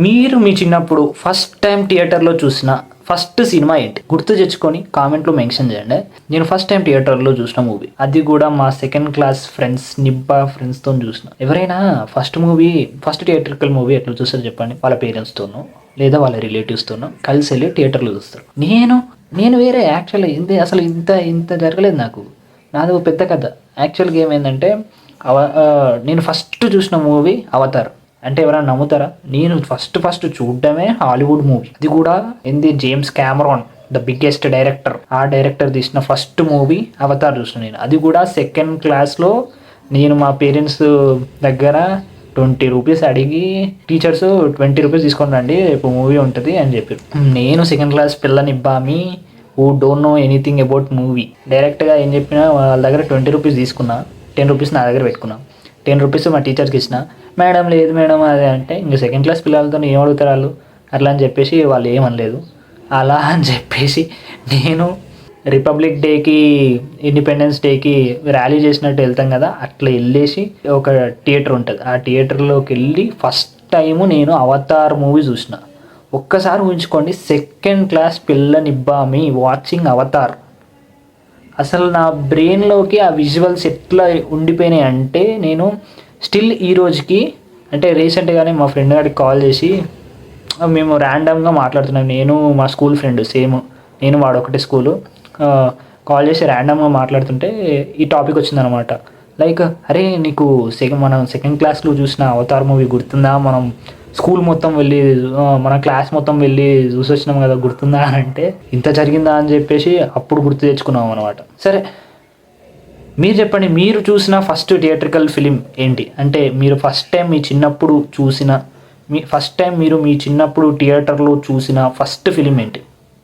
మీరు మీ చిన్నప్పుడు first time థియేటర్లో చూసిన ఫస్ట్ సినిమా ఏంటి గుర్తు తెచ్చుకొని కామెంట్లో మెన్షన్ చేయండి. నేను ఫస్ట్ టైం థియేటర్లో చూసిన మూవీ, అది కూడా మా సెకండ్ క్లాస్ ఫ్రెండ్స్ నిబ్బా ఫ్రెండ్స్తో చూసిన. ఎవరైనా ఫస్ట్ థియేటర్కల్ మూవీ ఎట్లా చూస్తారు చెప్పండి? వాళ్ళ పేరెంట్స్తోనో లేదా వాళ్ళ రిలేటివ్స్తోనో కలిసి వెళ్ళి థియేటర్లో చూస్తారు. నేను వేరే యాక్చువల్లీ అసలు ఇంత జరగలేదు నాకు. నాది ఒక పెద్ద కథ. యాక్చువల్గా ఏమైందంటే నేను ఫస్ట్ చూసిన మూవీ అవతార్. అంటే ఎవరైనా నమ్ముతారా? నేను ఫస్ట్ చూడడమే హాలీవుడ్ మూవీ. అది కూడా James Cameron, the biggest director. ఆ డైరెక్టర్ తీసిన ఫస్ట్ మూవీ అవతార్ చూసిన నేను. అది కూడా సెకండ్ క్లాస్లో నేను మా పేరెంట్స్ దగ్గర 20 రూపీస్ అడిగి, టీచర్స్ 20 రూపీస్ తీసుకొని రండి ఇప్పుడు మూవీ ఉంటుంది అని చెప్పారు. నేను సెకండ్ క్లాస్ పిల్లనిబ్బామి who don't know anything about movie. డైరెక్ట్గా ఏం చెప్పినా వాళ్ళ దగ్గర 20 రూపీస్ తీసుకున్నా, 10 రూపీస్ నా దగ్గర పెట్టుకున్నా. 10 రూపీస్ మా టీచర్కి ఇచ్చిన. మేడం లేదు మేడం అది అంటే, ఇంక సెకండ్ క్లాస్ పిల్లలతో ఏం అడుగుతారు వాళ్ళు అట్లా అని చెప్పేసి వాళ్ళు ఏమనలేదు. అలా అని చెప్పేసి నేను రిపబ్లిక్ డేకి, ఇండిపెండెన్స్ డేకి ర్యాలీ చేసినట్టు వెళ్తాం కదా, అట్లా వెళ్ళేసి ఒక థియేటర్ ఉంటుంది, ఆ థియేటర్లోకి వెళ్ళి ఫస్ట్ టైము నేను అవతార్ మూవీ చూసిన. ఒక్కసారి ఊహించుకోండి, సెకండ్ క్లాస్ పిల్లనిబ్బామి వాచింగ్ అవతార్. అసలు నా బ్రెయిన్లోకి ఆ విజువల్స్ ఎట్లా ఉండిపోయినాయి అంటే, నేను స్టిల్ ఈ రోజుకి, అంటే రీసెంట్గానే మా ఫ్రెండ్ గారికి కాల్ చేసి మేము ర్యాండమ్గా మాట్లాడుతున్నాం. నేను మా స్కూల్ ఫ్రెండ్ సేమ్, నేను వాడు ఒకటే స్కూలు. కాల్ చేసి ర్యాండమ్గా మాట్లాడుతుంటే ఈ టాపిక్ వచ్చిందనమాట. లైక్, అరే నీకు మనం సెకండ్ క్లాస్లో చూసిన అవతార్ మూవీ గుర్తుందా? మనం స్కూల్ మొత్తం వెళ్ళి, మన క్లాస్ మొత్తం వెళ్ళి చూసి వచ్చినాం కదా, గుర్తుందా అని అంటే, ఇంత జరిగిందా అని చెప్పేసి అప్పుడు గుర్తు తెచ్చుకున్నాం అనమాట. సరే మీరు చెప్పండి, మీరు చూసిన ఫస్ట్ థియేట్రికల్ ఫిలిం ఏంటి? అంటే మీరు ఫస్ట్ టైం మీ చిన్నప్పుడు చూసిన, మీరు మీ చిన్నప్పుడు థియేటర్లో చూసిన ఫస్ట్ ఫిలిం ఏంటి?